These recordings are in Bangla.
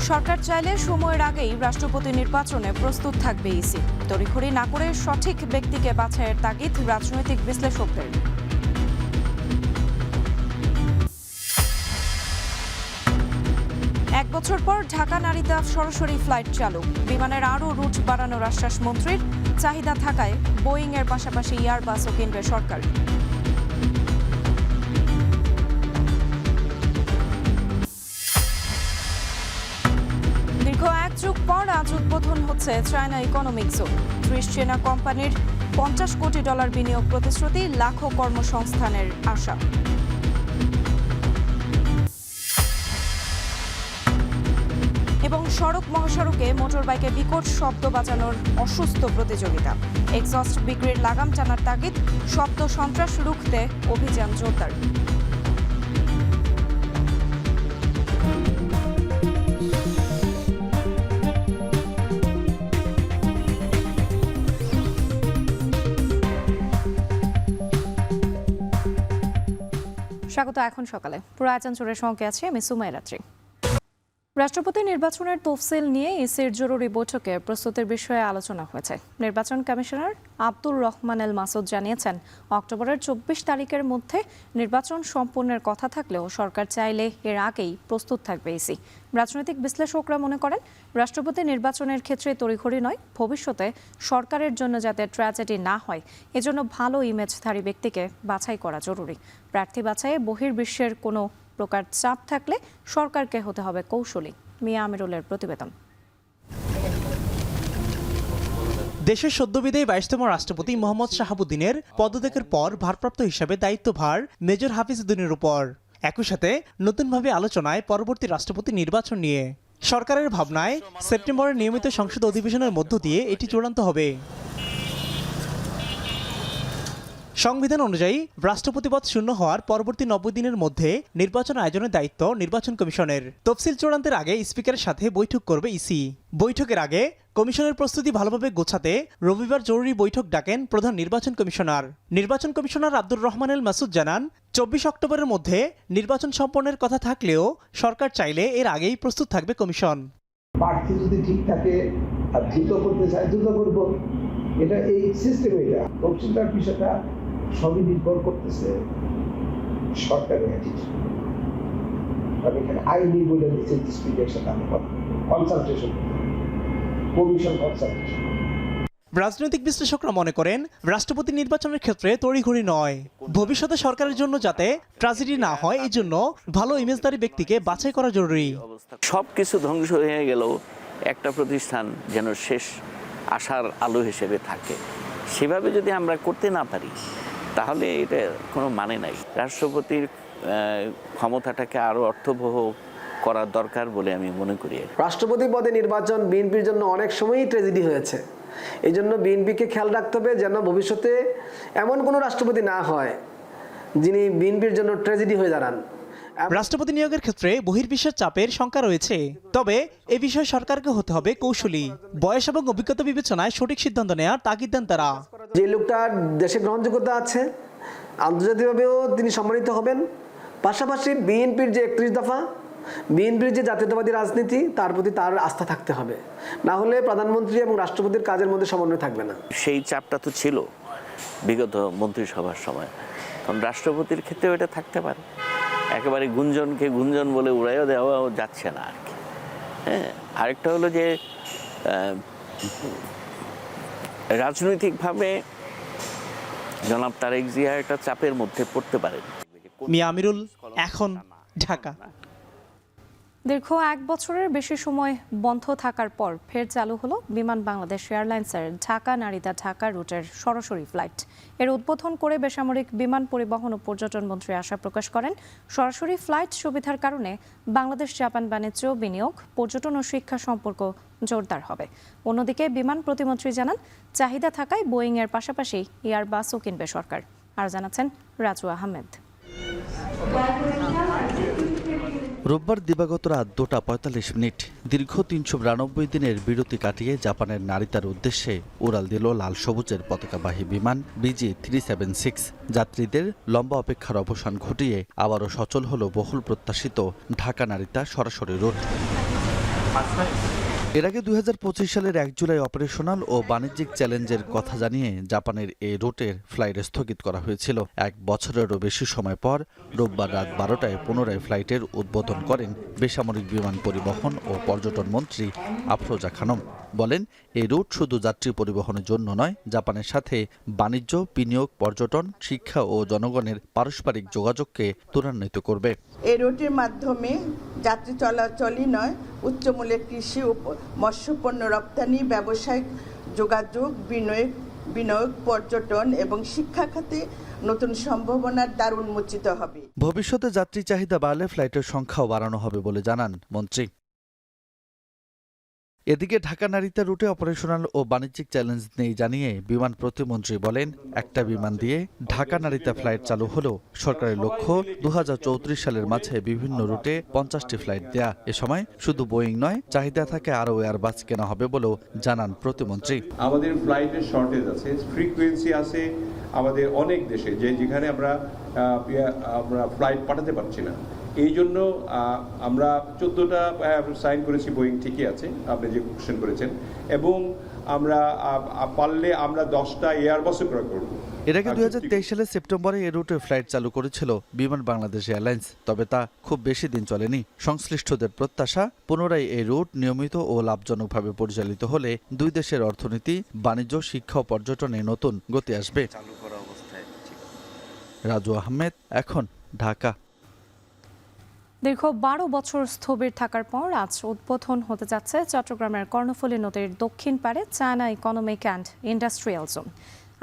সরকার চাইলে সময়ের আগেই রাষ্ট্রপতি নির্বাচনে প্রস্তুত থাকবে ইসি। তড়িঘড়ি না করে সঠিক ব্যক্তিকে বাছাইয়ের তাগিদ রাজনৈতিক বিশ্লেষকদের। এক বছর পর ঢাকা নারিতা সরাসরি ফ্লাইট চালু। বিমানের আরও রুট বাড়ানোর আশ্বাস মন্ত্রীর। চাহিদা থাকায় বোয়িং এর পাশাপাশি এয়ারবাসও কিনবে সরকার। দীর্ঘ এক যুগ পর আজ উদ্বোধন হচ্ছে চায়না ইকোনমিক জোন। 30 চীনা কোম্পানির $50 কোটি বিনিয়োগ প্রতিশ্রুতি, লাখো কর্মসংস্থানের আশা। এবং সড়ক মহাসড়কে মোটরবাইকে বিকট শব্দ বাজানোর অসুস্থ প্রতিযোগিতা। এক্সস্ট বিক্রির লাগাম টানার তাগিদ, শব্দ সন্ত্রাস রুখতে অভিযান জোরদার। স্বাগত এখন সকালে পুরো আয়োজন জুড়ে সঙ্গে আছি আমি সুমাইয়া রাত্রি। রাষ্ট্রপতি নির্বাচনের তফসিল নিয়ে ইসির জরুরি বৈঠকে প্রস্তুতির বিষয়ে আলোচনা হয়েছে। নির্বাচন কমিশনার আব্দুর রহমান এল মাসুদ জানিয়েছেন, অক্টোবরের 24 তারিখের মধ্যে নির্বাচন সম্পন্নের কথা থাকলেও সরকার চাইলে এর আগেই প্রস্তুত থাকবে ইসি। রাজনৈতিক বিশ্লেষকরা মনে করেন, রাষ্ট্রপতি নির্বাচনের ক্ষেত্রে তড়িঘড়ি নয়, ভবিষ্যতে সরকারের জন্য যাতে ট্র্যাজেডি না হয় এজন্য ভালো ইমেজধারী ব্যক্তিকে বাছাই করা জরুরি। প্রার্থী বাছাইয়ে বহির্বিশ্বের কোনো প্রকার চাপ থাকলে সরকারকে হতে হবে কৌশলী। মিয়া আমিরুলের প্রতিবেদন। দেশের সদ্যবিদায়ী 22তম রাষ্ট্রপতি মোহাম্মদ শাহাবুদ্দিনের পদত্যাগের পর ভারপ্রাপ্ত হিসাবে দায়িত্বভার মেজর হাফিজউদ্দিনের উপর। একই সাথে নতুনভাবে আলোচনায় পরবর্তী রাষ্ট্রপতি নির্বাচন নিয়ে। সরকারের ভাবনায় সেপ্টেম্বরের নিয়মিত সংসদ অধিবেশনের মধ্য দিয়ে এটি চূড়ান্ত হবে। সংবিধান অনুযায়ী রাষ্ট্রপতি পদ শূন্য হওয়ার পরবর্তী 90 দিনের মধ্যে নির্বাচন আয়োজনের দায়িত্ব নির্বাচন কমিশনের। তফসিল চূড়ান্তের আগে স্পিকারের সাথে বৈঠক করবে ইসি। বৈঠকের আগে কমিশনের প্রস্তুতি ভালোভাবে গোছাতে রবিবার জরুরি বৈঠক ডাকেন প্রধান নির্বাচন কমিশনার। নির্বাচন কমিশনার আব্দুর রহমান এল মাসুদ জানান, 24 অক্টোবরের মধ্যে নির্বাচন সম্পন্নের কথা থাকলেও সরকার চাইলে এর আগেই প্রস্তুত থাকবে কমিশন। প্রার্থী যদি ঠিক থাকে আর দ্রুত করতে চায় দ্রুত করবো, এটা এই সিস্টেম। এটা তফসিলটার বিষয়টা সবই নির্ভর করতেছে সরকারের অ্যাটিটিউড। আমি এখানে আইনি বলে দিচ্ছি, স্পিকারের সাথে আমি কনসালটেশন, কমিশন কনসালটেশন। রাজনৈতিক বিশ্লেষকরা মনে করেন, রাষ্ট্রপতি নির্বাচনের ক্ষেত্রে তড়িঘড়ি নয়, ভবিষ্যতে সরকারের জন্য যাতে ট্র্যাজেডি না হয় এই জন্য ভালো ইমেজদারি ব্যক্তিকে বাছাই করা জরুরি। সবকিছু ধ্বংস হয়ে গেলেও একটা প্রতিষ্ঠান যেন শেষ আশার আলো হিসেবে থাকে, সেভাবে যদি আমরা করতে না পারি তাহলে এটা কোনো মানে নাই। রাষ্ট্রপতির ক্ষমতাটাকে আরও অর্থবহ করার দরকার বলে আমি মনে করি। রাষ্ট্রপতি পদে নির্বাচন বিএনপির জন্য অনেক সময়ই ট্র্যাজেডি হয়েছে। এই জন্য বিএনপিকে খেয়াল রাখতে হবে যেন ভবিষ্যতে এমন কোনো রাষ্ট্রপতি না হয় যিনি বিএনপির জন্য ট্র্যাজেডি হয়ে দাঁড়ান। রাষ্ট্রপতি নিয়োগের ক্ষেত্রে বহির্বিশ্বের চাপের শঙ্কা রয়েছে, তবে এ বিষয়ে সরকারকে হতে হবে কৌশলী। বয়স এবং অভিজ্ঞতা বিবেচনায় সঠিক সিদ্ধান্ত নেওয়ার তাগিদ দেন তারা। যে লোকটার দেশে গ্রহণযোগ্যতা আছে, আন্তর্জাতিকভাবেও তিনি সম্মানিত হবেন, পাশাপাশি বিএনপির যে 31 দফা, বিএনপির যে জাতীয়তাবাদী রাজনীতি, তার প্রতি তার আস্থা থাকতে হবে। না হলে প্রধানমন্ত্রী এবং রাষ্ট্রপতির কাজের মধ্যে সমন্বয় থাকবে না। সেই চাপটা তো ছিল বিগত মন্ত্রিসভার সময়, কারণ রাষ্ট্রপতির ক্ষেত্রেও এটা থাকতে পারে। একেবারে গুঞ্জনকে গুঞ্জন বলে উড়াইও দেওয়াও যাচ্ছে না আর কি। হ্যাঁ, আরেকটা হলো যে রাজনৈতিকভাবে জনাব তারেক জিয়া একটা চাপের মধ্যে পড়তে পারেন। মিয়া আমিরুল, এখন, ঢাকা। দীর্ঘ এক বছরের বেশি সময় বন্ধ থাকার পর ফের চালু হলো বিমান বাংলাদেশ এয়ারলাইন্সের ঢাকা নারিতা ঢাকা রুটের সরাসরি ফ্লাইট। এর উদ্বোধন করে বেসামরিক বিমান পরিবহন ও পর্যটন মন্ত্রী আশা প্রকাশ করেন, সরাসরি ফ্লাইট সুবিধার কারণে বাংলাদেশ জাপান বাণিজ্য, বিনিয়োগ, পর্যটন ও শিক্ষা সম্পর্ক জোরদার হবে। অন্যদিকে বিমান প্রতিমন্ত্রী জানান, চাহিদা থাকায় বোয়িং এর পাশাপাশি এয়ারবাসও কিনবে সরকার। আর জানাচ্ছেন রাজু আহমেদ। রোববার দিবাগত রাত 2:45 দীর্ঘ 392 দিনের বিরতি কাটিয়ে জাপানের নারিতার উদ্দেশ্যে উড়াল দিল লাল সবুজের পতাকাবাহী বিমান BG376। যাত্রীদের লম্বা অপেক্ষার অবসান ঘটিয়ে আবারও সচল হল বহুল প্রত্যাশিত ঢাকা নারিতা সরাসরি রুট। এর আগে 2025 সালের 1 জুলাই অপারেশনাল ও বাণিজ্যিক চ্যালেঞ্জের কথা জানিয়ে জাপানের এই রুটের ফ্লাইট স্থগিত করা হয়েছিল। 1 বছরেরও বেশি সময় পর রোববার রাত 12টায় পুনরায় ফ্লাইটের উদ্বোধন করেন বেসামরিক বিমান পরিবহন ও পর্যটন মন্ত্রী আফরোজা খানম। বলেন, এই রুট শুধু যাত্রী পরিবহনের জন্য নয়, জাপানের সাথে বাণিজ্য, বিনিয়োগ, পর্যটন, শিক্ষা ও জনগণের পারস্পরিক যোগাযোগকে ত্বরান্বিত করবে। এই রুটের মাধ্যমে যাত্রী চলাচলই নয়, উচ্চমূল্যের কৃষি ও মৎস্যপণ্য রপ্তানি, ব্যবসায়িক যোগাযোগ, বিনিয়োগ, পর্যটন এবং শিক্ষা খাতে নতুন সম্ভাবনার দ্বার উন্মোচিত হবে। ভবিষ্যতে যাত্রী চাহিদা বাড়লে ফ্লাইটের সংখ্যাও বাড়ানো হবে বলে জানান মন্ত্রী। এদিকে ঢাকা নারিতা রুটে অপারেশনাল ও বাণিজ্যিক চ্যালেঞ্জ নেই জানিয়ে বিমান প্রতিমন্ত্রী বলেন, একটা বিমান দিয়ে ঢাকা নারিতা ফ্লাইট চালু হলেও সরকারের লক্ষ্য 2034 সালের মাঝে বিভিন্ন রুটে 50টি ফ্লাইট দেয়া। এ সময় শুধু বোয়িং নয়, চাহিদা থাকে আরও এয়ারবাস কেনা হবে বলেও জানান প্রতিমন্ত্রী। আমাদের ফ্লাইটের শর্টেজ আছে, ফ্রিকোয়েন্সি আছে আমাদের অনেক দেশে, যেখানে আমরা ফ্লাইট পাঠাতে পারছি না। এই জন্য আমরা 14টা সাইন করেছি, বোয়িং ঠিকই আছে, আপনি যে কোশ্চেন করেছেন, এবং আমরা পারলে আমরা 10টা এয়ারবাসও ক্রয় করব। এর আগে 2023 সালের সেপ্টেম্বরে এই রুটে ফ্লাইট চালু করেছিল বিমান বাংলাদেশ এয়ারলাইন্স, তবে তা খুব বেশি দিন চলেনি। সংশ্লিষ্টদের প্রত্যাশা, পুনরায় এই রুট নিয়মিত ও লাভজনকভাবে পরিচালিত হলে দুই দেশের অর্থনীতি, বাণিজ্য, শিক্ষা ও পর্যটনে নতুন গতি আসবে। রাজু আহমেদ, এখন, ঢাকা। দীর্ঘ 12 বছর স্থবির থাকার পর আজ উদ্বোধন হতে যাচ্ছে চট্টগ্রামের কর্ণফুলী নদীর দক্ষিণ পাড়ে China economic and industrial zone.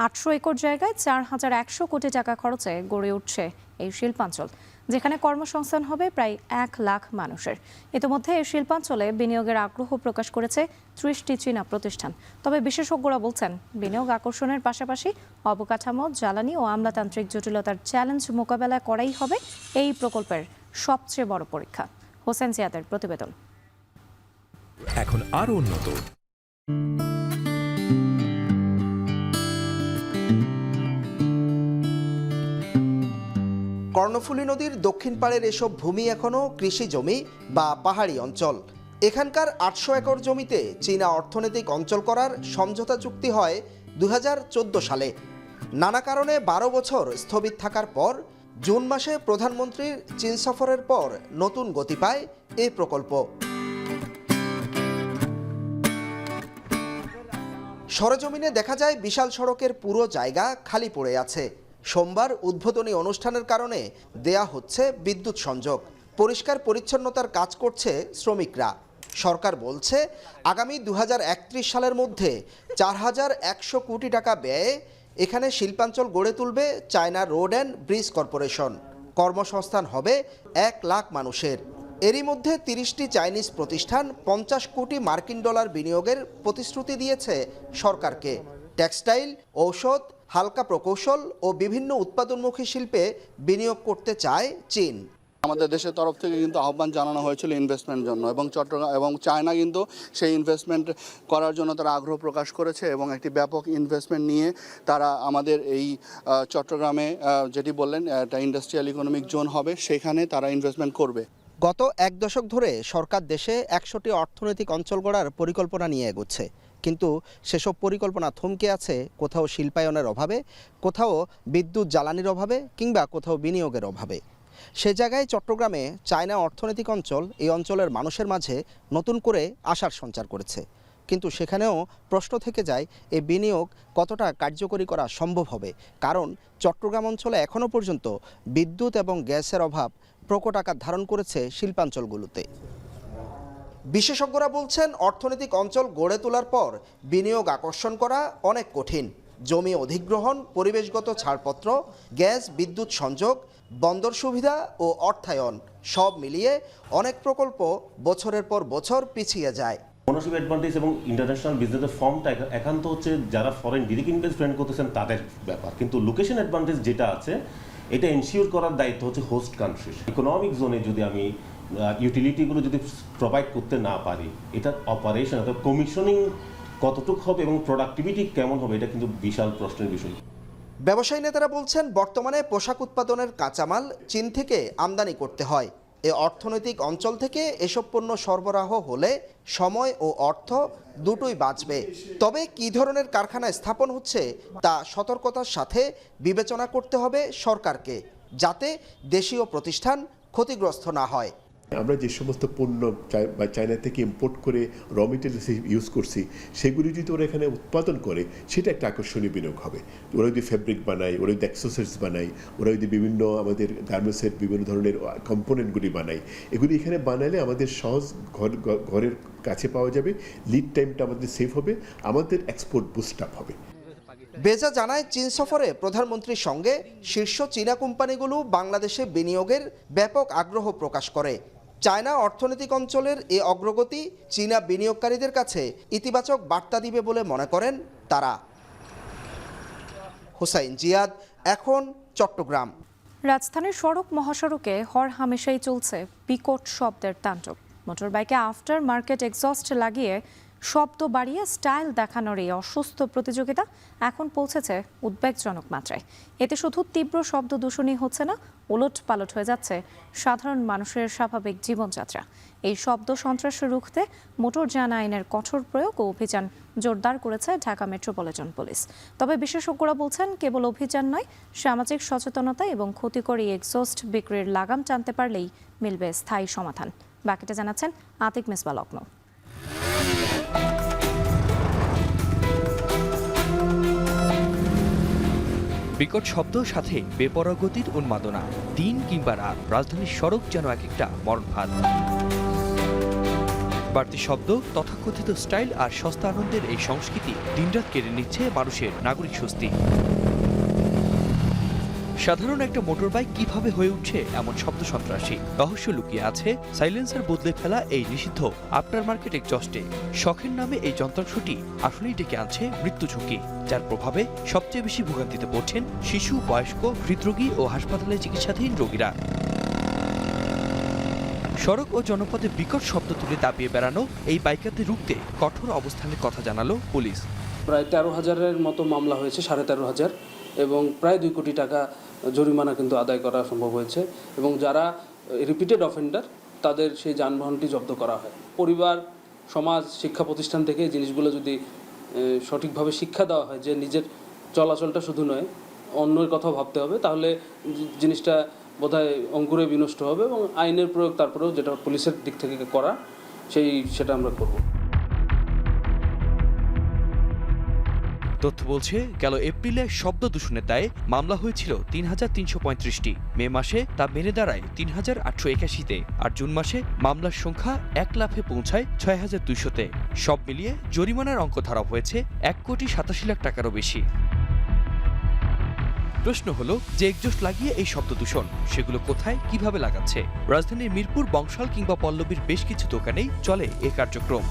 800 acre জায়গায় 4100 কোটি টাকা খরচে গড়ে উঠছে এই শিল্পাঞ্চল, যেখানে কর্মসংস্থান হবে প্রায় 1 লাখ মানুষের। ইতিমধ্যে এই শিল্পাঞ্চলে বিনিয়োগের আগ্রহ প্রকাশ করেছে 30টি চীনা প্রতিষ্ঠান। তবে বিশেষজ্ঞরা বলছেন, বিনিয়োগ আকর্ষণের পাশাপাশি অবকাঠামো, জ্বালানি ও আমলাতান্ত্রিক জটিলতার চ্যালেঞ্জ মোকাবেলা করাই হবে এই প্রকল্পের সবচেয়ে বড় পরীক্ষা। হোসেন জিয়াদের প্রতিবেদন। এখন আরো উন্নত কর্ণফুলী নদীর দক্ষিণ পাড়ের এসব ভূমি এখনও কৃষি জমি বা পাহাড়ি অঞ্চল। এখানকার 800 একর জমিতে চীনা অর্থনৈতিক অঞ্চল করার সমঝোতা চুক্তি হয় 2014 সালে। নানা কারণে 12 বছর স্থবির থাকার পর জুন মাসে প্রধানমন্ত্রীর চীন সফরের পর নতুন গতি পায় এই প্রকল্প। সরেজমিনে দেখা যায় বিশাল সড়কের পুরো জায়গা খালি পড়ে আছে। সোমবার উদ্বোধনী অনুষ্ঠানের কারণে দেয়া হচ্ছে বিদ্যুৎ সংযোগ। পরিষ্কার পরিচ্ছন্নতার কাজ করছে শ্রমিকরা। সরকার বলছে, আগামী 2031 সালের মধ্যে 4100 কোটি টাকা ব্যয়ে এখানে শিল্পাঞ্চল গড়ে তুলবে China road and bridge corporation. কর্মসংস্থান হবে 1 লাখ মানুষের। এরই মধ্যে 30টি চাইনিজ প্রতিষ্ঠান 50 কোটি মার্কিন ডলার বিনিয়োগের প্রতিশ্রুতি দিয়েছে সরকারকে। টেক্সটাইল, ঔষধ, হালকা প্রকৌশল ও বিভিন্ন উৎপাদনমুখী শিল্পে বিনিয়োগ করতে চায় চীন। আমাদের দেশের তরফ থেকে কিন্তু আহ্বান জানানো হয়েছিল ইনভেস্টমেন্টের জন্য, এবং চট্টগ্রাম এবং চায়না কিন্তু সেই ইনভেস্টমেন্ট করার জন্য তারা আগ্রহ প্রকাশ করেছে, এবং একটি ব্যাপক ইনভেস্টমেন্ট নিয়ে তারা আমাদের এই চট্টগ্রামে, যেটি বললেন একটা ইন্ডাস্ট্রিয়াল ইকোনমিক জোন হবে, সেখানে তারা ইনভেস্টমেন্ট করবে। গত 1 দশক ধরে সরকার দেশে 100টি অর্থনৈতিক অঞ্চল গড়ার পরিকল্পনা নিয়ে এগোচ্ছে, কিন্তু সেসব পরিকল্পনা থমকে আছে কোথাও শিল্পায়নের অভাবে, কোথাও বিদ্যুৎ জ্বালানির অভাবে, কিংবা কোথাও বিনিয়োগের অভাবে। সে জায়গায় চট্টগ্রামে চায়না অর্থনৈতিক অঞ্চল এই অঞ্চলের মানুষের মাঝে নতুন করে আশার সঞ্চার করেছে। কিন্তু সেখানেও প্রশ্ন থেকে যায়, এই বিনিয়োগ কতটা কার্যকরী করা সম্ভব হবে, কারণ চট্টগ্রাম অঞ্চলে এখনও পর্যন্ত বিদ্যুৎ এবং গ্যাসের অভাব প্রকট আকার ধারণ করেছে শিল্পাঞ্চলগুলোতে। বিশেষজ্ঞরা বলছেন, অর্থনৈতিক অঞ্চল গড়ে তোলার পর বিনিয়োগ আকর্ষণ করা অনেক কঠিন। জমি অধিগ্রহণ, পরিবেশগত ছাড়পত্র, গ্যাস বিদ্যুৎ সংযোগ, বন্দর সুবিধা ও অর্থায়ন সব মিলিয়ে অনেক প্রকল্প বছরের পর বছর পিছিয়ে যায়। ওনারশিপ অ্যাডভান্টেজ এবং ইন্টারন্যাশনাল বিজনেসের ফর্মটা একান্ত হচ্ছে যারা ফরেন ডিরেক্ট ইনভেস্টমেন্ট করতেছেন তাদের ব্যাপার, কিন্তু লোকেশন অ্যাডভান্টেজ যেটা আছে এটা এনশিওর করার দায়িত্ব হচ্ছে হোস্ট কান্ট্রির। ইকোনমিক জোনে যদি আমি ইউটিলিটিগুলো যদি প্রোভাইড করতে না পারি, এটার অপারেশন অর্থাৎ কমিশনিং কতটুকু হবে এবং প্রোডাক্টিভিটি কেমন হবে, এটা কিন্তু বিশাল প্রশ্নের বিষয়। ব্যবসায়ী নেতারা বলছেন, বর্তমানে পোশাক উৎপাদনের কাঁচামাল চীন থেকে আমদানি করতে হয়। এ অর্থনৈতিক অঞ্চল থেকে এসব পণ্য সরবরাহ হলে সময় ও অর্থ দুটোই বাঁচবে। তবে কী ধরনের কারখানা স্থাপন হচ্ছে তা সতর্কতার সাথে বিবেচনা করতে হবে সরকারকে, যাতে দেশীয় প্রতিষ্ঠান ক্ষতিগ্রস্ত না হয়। আমরা যে সমস্ত পণ্য চায়না থেকে ইম্পোর্ট করে র মেটেরিয়ালস ইউজ করছি, সেগুলি যদি ওরা এখানে উৎপাদন করে, সেটা একটা আকর্ষণীয় বিনিয়োগ হবে। ওরা যদি ফ্যাব্রিক বানায়, ওরা যদি অ্যাক্সেসরিজ বানায়, ওরা যদি বিভিন্ন আমাদের গার্মেন্টসের বিভিন্ন ধরনের কম্পোনেন্টগুলি বানায়, এগুলি এখানে বানালে আমাদের সহজ ঘরের কাছে পাওয়া যাবে, লিড টাইমটা আমাদের সেভ হবে, আমাদের এক্সপোর্ট বুস্ট আপ হবে। বেজা জানায়, চীন সফরে প্রধানমন্ত্রীর সঙ্গে শীর্ষ চীনা কোম্পানিগুলো বাংলাদেশে বিনিয়োগের ব্যাপক আগ্রহ প্রকাশ করে। চায়না অর্থনৈতিক অঞ্চলের এ অগ্রগতি চীনা বিনিয়োগকারীদের কাছে ইতিবাচক বার্তা দিবে বলে মনে করেন তারা। হোসাইন জিয়াদ, এখন চট্টগ্রাম। রাজধানীর সড়ক মহাসড়কে হরহামেশাই চলছে বিকট শব্দের তাণ্ডব। মোটরবাইকে আফটার মার্কেট এক্সস্ট লাগিয়ে শব্দ বাড়িয়ে স্টাইল দেখানোর এই অসুস্থ প্রতিযোগিতা এখন পৌঁছেছে উদ্বেগজনক মাত্রায়। এতে শুধু তীব্র শব্দ দূষণই হচ্ছে না, ওলট পালট হয়ে যাচ্ছে সাধারণ মানুষের স্বাভাবিক জীবনযাত্রা। এই শব্দ সন্ত্রাস রুখতে মোটরযান আইনের কঠোর প্রয়োগ ও অভিযান জোরদার করেছে ঢাকা মেট্রোপলিটন পুলিশ। তবে বিশেষজ্ঞরা বলছেন, কেবল অভিযান নয়, সামাজিক সচেতনতা এবং ক্ষতিকর এই এক্সস্ট বিক্রির লাগাম টানতে পারলেই মিলবে স্থায়ী সমাধান। বাকিটা জানাচ্ছেন আতিক মিসবাহ লগ্ন। বিকট শব্দ সাথে বেপরোয়া গতির উন্মাদনা, দিন কিংবা রাত রাজধানীর সড়ক যেন এক একটা মরণফাঁদ। বাড়তি শব্দ, তথাকথিত স্টাইল আর সস্তা আনন্দের এই সংস্কৃতি দিনরাত কেড়ে নিচ্ছে মানুষের নাগরিক স্বস্তি। সাধারণ একটা মোটরবাইক কিভাবে হয়ে উঠছে এমন শব্দ সন্ত্রাসী? রহস্য লুকিয়ে আছে সাইলেন্সার বদলে ফেলা এই নিষিদ্ধ আফটার মার্কেট এক্সস্টে। শখের নামে এই যন্ত্রাংশটি আসলেই ডেকে আনছে মৃত্যু ঝুঁকি, যার প্রভাবে সবচেয়ে বেশি ভোগান্তিতে পড়ছেন শিশু, বয়স্ক, হৃদরোগী ও হাসপাতালে চিকিৎসাধীন রোগীরা। সড়ক ও জনপথে বিকট শব্দ তুলে দাপিয়ে বেড়ানো এই বাইকারদের রুখতে কঠোর অবস্থানের কথা জানালো পুলিশ। প্রায় 13,000-এর মতো মামলা হয়েছে, 13,500, এবং প্রায় 2 কোটি টাকা জরিমানা কিন্তু আদায় করা সম্ভব হয়েছে। এবং যারা রিপিটেড অফেন্ডার, তাদের সেই যানবাহনটি জব্দ করা হয়। পরিবার, সমাজ, শিক্ষা প্রতিষ্ঠান থেকে এই জিনিসগুলো যদি সঠিকভাবে শিক্ষা দেওয়া হয় যে নিজের চলাচলটা শুধু নয়, অন্যের কথাও ভাবতে হবে, তাহলে জিনিসটা বোধহয় অঙ্কুরে বিনষ্ট হবে। এবং আইনের প্রয়োগ তারপরেও যেটা পুলিশের দিক থেকে করা, সেটা আমরা করব। তথ্য বলছে, গেল এপ্রিলে শব্দ দূষণের দায়ে মামলা হয়েছিল 3,335টি। মে মাসে তা বেড়ে দাঁড়ায় 3,881-তে, আর জুন মাসে মামলার সংখ্যা 1 লাখে পৌঁছায় 6,200-তে। সব মিলিয়ে জরিমানার অঙ্ক ধরা হয়েছে 1,87,00,000 টাকারও বেশি। প্রশ্ন হলো, যে এক্সস্ট লাগিয়ে এই শব্দ দূষণ, সেগুলো কোথায়, কিভাবে লাগাচ্ছে? রাজধানীর মিরপুর, বংশাল কিংবা পল্লবীর বেশ কিছু দোকানেই চলে এ কার্যক্রম।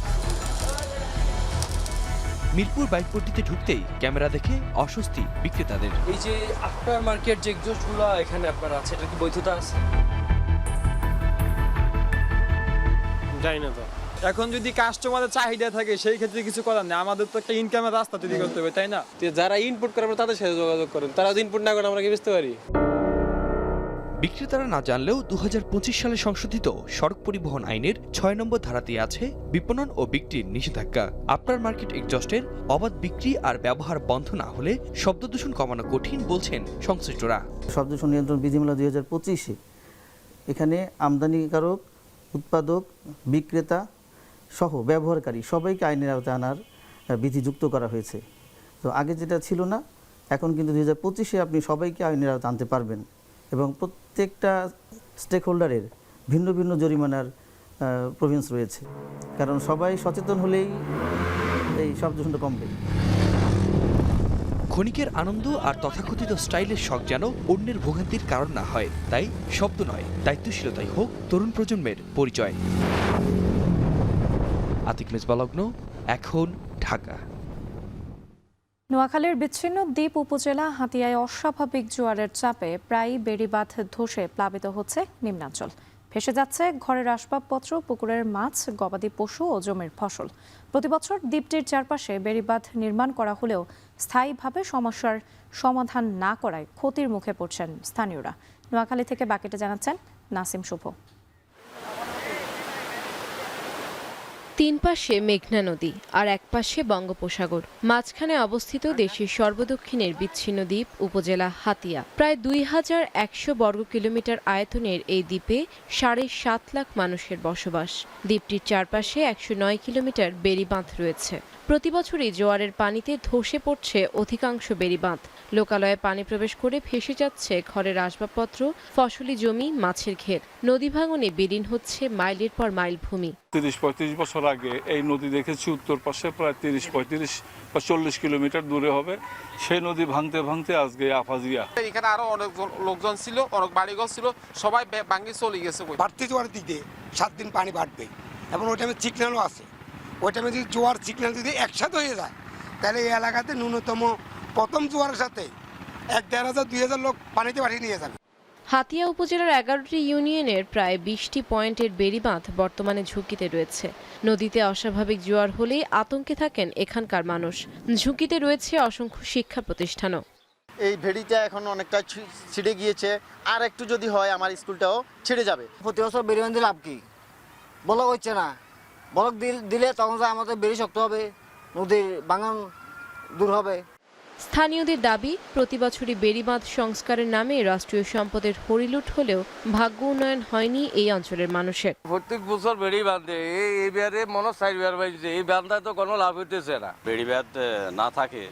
মিরপুর বাইকপট্টিতে ঢুকতেই ক্যামেরা দেখে অস্বস্তি বিক্রেতাদের। এই যে আফটার মার্কেট যে এক্সস্টগুলো এখানে আপনার আছে, এটা কি বৈধতা আছে? জানি না তো। এখন যদি কাস্টমারের চাহিদা থাকে, সেই ক্ষেত্রে কিছু করার নেই। আমাদের তো একটা ইনকামের রাস্তা তৈরি করতে হবে, তাই না? যারা ইনপুট করে তাদের সাথে যোগাযোগ করেন, তারা যদি ইনপুট না করেন আমরা কি বুঝতে পারি? বিক্রেতারা না জানলেও 2025 সালে সংশোধিত সড়ক পরিবহন আইনের 6 নম্বর ধারাতে আছে বিপণন ও বিক্রির নিষেধাজ্ঞা। আফটার মার্কেট এক্সস্টের অবাধ বিক্রি আর ব্যবহার বন্ধ না হলে শব্দ দূষণ কমানো কঠিন বলছেন সংশ্লিষ্টরা। শব্দ দূষণ নিয়ন্ত্রণ বিধিমালা 2025-এ এখানে আমদানিকারক, উৎপাদক, বিক্রেতা সহ ব্যবহারকারী সবাইকে আইনের আওতায় আনার বিধি যুক্ত করা হয়েছে। তো আগে যেটা ছিল না, এখন কিন্তু 2025-এ আপনি সবাইকে আইনের আওতায় আনতে পারবেন, এবং প্রত্যেকটা স্টেক হোল্ডারের ভিন্ন ভিন্ন জরিমানার প্রভিন্স রয়েছে। কারণ সবাই সচেতন হলেই এই শব্দ দূষণটা কমবে। ক্ষণিকের আনন্দ আর তথাকথিত স্টাইলের শখ যেন অন্যের ভোগান্তির কারণ না হয়, তাই শব্দ নয়, দায়িত্বশীলতাই হোক তরুণ প্রজন্মের পরিচয়। আতিক মিসবাহ লগ্ন, এখন ঢাকা। নোয়াখালীর বিচ্ছিন্ন দ্বীপ উপজেলা হাতিয়ায় অস্বাভাবিক জোয়ারের চাপে প্রায়ই বেড়িবাঁধ ধসে প্লাবিত হচ্ছে নিম্নাঞ্চল। ভেসে যাচ্ছে ঘরের আসবাবপত্র, পুকুরের মাছ, গবাদি পশু ও জমির ফসল। প্রতিবছর দ্বীপটির চারপাশে বেড়িবাঁধ নির্মাণ করা হলেও স্থায়ীভাবে সমস্যার সমাধান না করায় ক্ষতির মুখে পড়ছেন স্থানীয়রা। নোয়াখালী থেকে বাকিটা জানাচ্ছেন নাসিম শুভ। তিন পাশে মেঘনা নদী আর এক পাশে বঙ্গোপসাগর, মাঝখানে অবস্থিত দেশের সর্বদক্ষিণের বিচ্ছিন্ন দ্বীপ উপজেলা হাতিয়া। প্রায় 2100 বর্গ কিলোমিটার আয়তনের এই দ্বীপে 7.5 লাখ মানুষের বসবাস। দ্বীপটির চারপাশে 109 কিলোমিটার বেড়িবাঁধ রয়েছে। প্রতি বছরই জোয়ারের পানিতে ধসে পড়ছে অধিকাংশ বেড়িবাঁধ। লোকালয়ে পানি প্রবেশ করে ভেসে যাচ্ছে ঘরের আসবাবপত্র, ফসলি জমি, মাছের ঘের। নদী ভাঙনে বিলীন হচ্ছে মাইলের পর মাইল ভূমি। 30-35 বছর আগে এই নদী দেখেছি উত্তর পাশে প্রায় 30-35 বা 40 কিলোমিটার দূরে হবে। সেই নদী ভাঙতে ভাঙতে আজকে আফাজিয়া। এখানে আরো অনেক লোকজন ছিল, অনেক বাড়িঘর ছিল, সবাই ভাঙে চলে গেছে। বাড়তি জোয়ার দিকে 7 দিন পানি বাড়বে এবং ওই টাইমে সিগন্যালও আছে। ওই টাইমে যদি জোয়ার সিগন্যাল যদি একসাথে হয়ে যায় তাহলে এই এলাকাতে ন্যূনতম প্রথম জোয়ারের সাথে 1,500-2,000 লোক পানিতে বাড়িয়ে নিয়ে যাবে। হাতিয়া উপজেলার 11টি ইউনিয়নের প্রায় 20টি পয়েন্টের বেড়িবাঁধ বর্তমানে ঝুঁকিতে রয়েছে। নদীতে অস্বাভাবিক জোয়ার হলেই আতঙ্কে থাকেন এখানকার মানুষ। ঝুঁকিতে রয়েছে অসংখ্য শিক্ষা প্রতিষ্ঠানও। এই ভেড়িটা এখন অনেকটা ছিঁড়ে গিয়েছে, আর একটু যদি হয় আমার স্কুলটাও ছিঁড়ে যাবে। প্রতি বছর বেড়ি লাভ কি? ব্লক হচ্ছে না, ব্লক দিলে তখন আমাদের বেড়ি শক্ত হবে, নদীর ভাঙন দূর হবে। স্থানীয়দের দাবি, প্রতি বছরই বেড়িবাঁধ সংস্কারের নামে রাষ্ট্রীয় সম্পদের হরিলুট হলেও ভাগ্য উন্নয়ন হয়নি এই অঞ্চলের মানুষের। প্রত্যেক বছর বেড়ি বাঁধে, এইবারে মনে হয় 4 বার বাজছে, এই বাঁধায় তো কোনো লাভ হইতেছে না। বেড়িবাঁধ না থাকে,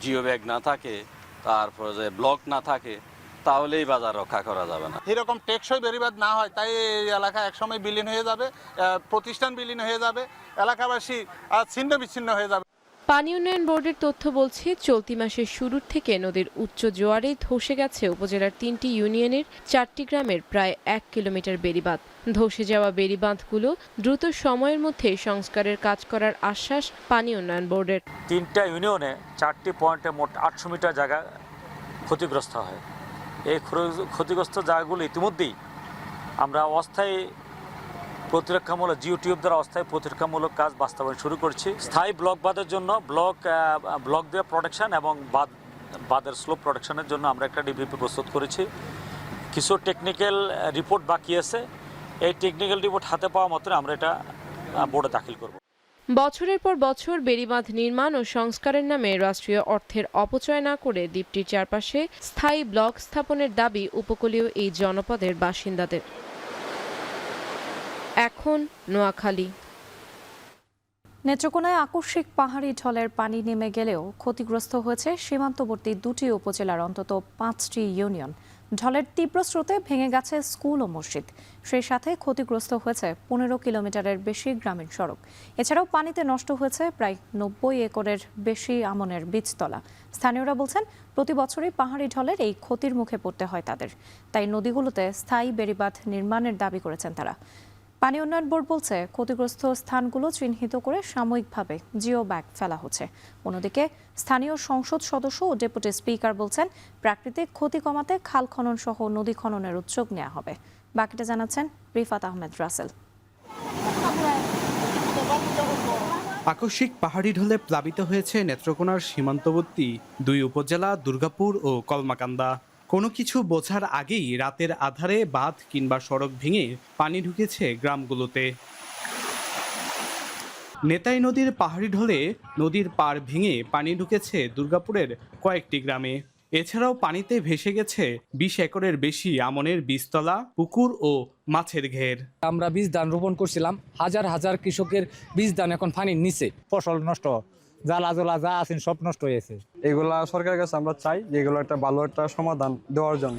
জিও ব্যাগ না থাকে, তারপরে যে ব্লক না থাকে, তাহলে এই বাজার রক্ষা করা যাবে না। এরকম টেকসই বেড়িবাঁধ না হয় তাই এই এলাকা একসময় বিলীন হয়ে যাবে, প্রতিষ্ঠান বিলীন হয়ে যাবে, এলাকাবাসী ছিন্ন বিচ্ছিন্ন হয়ে যাবে। পানি উন্নয়ন বোর্ডের তথ্য বলছে, চলতি মাসের শুরুর থেকে নদীর উচ্চ জোয়ারে ধসে গেছে উপজেলার 3টি ইউনিয়নের 4টি গ্রামের প্রায় 1 কিলোমিটার বেড়িবাঁধ। ধসে যাওয়া বেড়িবাঁধগুলো দ্রুত সময়ের মধ্যে সংস্কারের কাজ করার আশ্বাস পানি উন্নয়ন বোর্ডের। 3টা ইউনিয়নে 4টি পয়েন্টে মোট 800 মিটার জায়গা ক্ষতিগ্রস্ত হয়। এই ক্ষতিগ্রস্ত জায়গাগুলো ইতিমধ্যেই আমরা অস্থায়ী প্রতিরক্ষামূলক জিওটিউব দ্বারা অস্থায়ী প্রতিরক্ষামূলক কাজ বাস্তবায়ন শুরু করছি। স্থায়ী ব্লক বাঁধের জন্য ব্লক দিয়ে প্রোটেকশন এবং বাঁধের স্লোপ প্রোটেকশনের জন্য আমরা একটা ডিপিপি প্রস্তুত করেছি। কিছু টেকনিক্যাল রিপোর্ট বাকি আছে, এই টেকনিক্যাল রিপোর্ট হাতে পাওয়া মাত্র আমরা এটা বোর্ডে দাখিল করব। বছরের পর বছর বেড়িবাঁধ নির্মাণ ও সংস্কারের নামে রাষ্ট্রীয় অর্থের অপচয় না করে দ্বীপটির চারপাশে স্থায়ী ব্লক স্থাপনের দাবি উপকূলীয় এই জনপদের বাসিন্দাদের। এখন নোয়াখালী। নেত্রকোনায় আকস্মিক পাহাড়ি ঢলের পানি নেমে গেলেও ক্ষতিগ্রস্ত হয়েছে সীমান্তবর্তী 2টি উপজেলার অন্তত 5টি ইউনিয়ন। ঢলের তীব্র স্রোতে ভেঙে গেছে স্কুল ও মসজিদ, সেই সাথে ক্ষতিগ্রস্ত হয়েছে 15 কিলোমিটারের বেশি গ্রামীণ সড়ক। এছাড়াও পানিতে নষ্ট হয়েছে প্রায় 90 একরের বেশি আমনের বীজতলা। স্থানীয়রা বলছেন, প্রতি বছরই পাহাড়ি ঢলের এই ক্ষতির মুখে পড়তে হয় তাদের, তাই নদীগুলোতে স্থায়ী বেড়িবাঁধ নির্মাণের দাবি করেছেন তারা। পানি উন্নয়ন বোর্ড বলছে, ক্ষতিগ্রস্ত স্থানগুলো চিহ্নিত করে সাময়িকভাবে জিও ব্যাগ ফেলা হচ্ছে। অন্যদিকে স্থানীয় সংসদ সদস্য ও ডেপুটি স্পিকার বলছেন, প্রাকৃতিক ক্ষতি কমাতে খাল খনন সহ নদী খননের উদ্যোগ নেওয়া হবে। বাকিটা জানাচ্ছেন রিফাত আহমেদ রাসেল। আকস্মিক পাহাড়ি ঢলে প্লাবিত হয়েছে নেত্রকোনার সীমান্তবর্তী 2 উপজেলা দুর্গাপুর ও কলমাকান্দা। কোনো কিছু বোঝার আগেই রাতের আধারে বাঁধ কিংবা সড়ক ভেঙে পানি ঢুকেছে গ্রামগুলোতে। নেতাই নদীর পাহাড়ি ঢলে নদীর পাড় ভেঙে পানি ঢুকেছে দুর্গাপুরের কয়েকটি গ্রামে। এছাড়াও পানিতে ভেসে গেছে 20 একরের বেশি আমনের বীজতলা, পুকুর ও মাছের ঘের। আমরা বীজ ধান রোপণ করছিলাম, হাজার হাজার কৃষকের বীজ ধান এখন পানির নিচে, ফসল নষ্ট, জ্বালা যা আছেন সব নষ্ট হয়েছে। এগুলা সরকারের কাছে আমরা চাই যে এগুলো একটা ভালো একটা সমাধান দেওয়ার জন্য।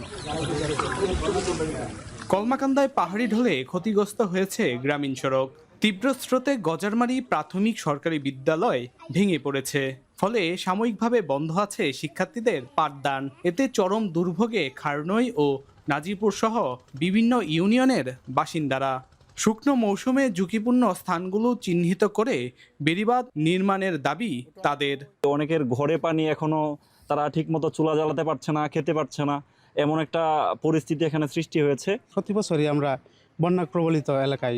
কলমাকান্দায় পাহাড়ি ঢলে ক্ষতিগ্রস্ত হয়েছে গ্রামীণ সড়ক। তীব্র স্রোতে গজারমারি প্রাথমিক সরকারি বিদ্যালয় ভেঙে পড়েছে, ফলে সাময়িকভাবে বন্ধ আছে শিক্ষার্থীদের পাঠদান। এতে চরম দুর্ভোগে খারনই ও নাজিরপুর সহ বিভিন্ন ইউনিয়নের বাসিন্দারা। শুকনো মৌসুমে ঝুঁকিপূর্ণ স্থানগুলো চিহ্নিত করে বেড়িবাঁধ নির্মাণের দাবি তাদের। অনেকের ঘরে পানি এখনো তারা ঠিকমতো চুলা জ্বালাতে পারছে না, খেতে পারছে না, এমন একটা পরিস্থিতি এখানে সৃষ্টি হয়েছে। প্রতি বছরই আমরা বন্যা প্রবলিত এলাকায়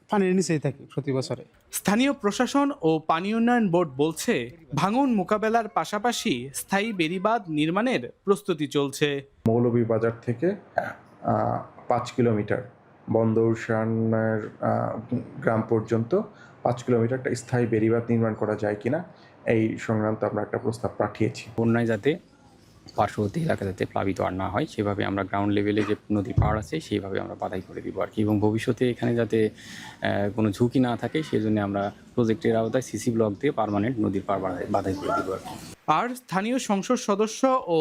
পানির নিচেই থাকি প্রতি বছরে। স্থানীয় প্রশাসন ও পানি উন্নয়ন বোর্ড বলছে, ভাঙন মোকাবেলার পাশাপাশি স্থায়ী বেড়িবাঁধ নির্মাণের প্রস্তুতি চলছে। মৌলভীবাজার থেকে 5 কিলোমিটার বন্দরশানের গ্রাম পর্যন্ত 5 কিলোমিটার একটা স্থায়ী বেড়িবাঁধ নির্মাণ করা যায় কিনা এই সংক্রান্ত আমরা একটা প্রস্তাব পাঠিয়েছি। বন্যায় যাতে পার্শ্ববর্তী এলাকা যাতে প্লাবিত আর না হয় সেভাবে আমরা গ্রাউন্ড লেভেলে যে নদীর পাড় আছে সেইভাবে আমরা বাধাই করে দিব আর কি, এবং ভবিষ্যতে এখানে যাতে কোনো ঝুঁকি না থাকে সেই জন্য আমরা প্রজেক্টের আওতায় সিসি ব্লক দিয়ে পার্মানেন্ট নদীর পাড় বাধাই করে দিব আর কি। আর স্থানীয় সংসদ সদস্য ও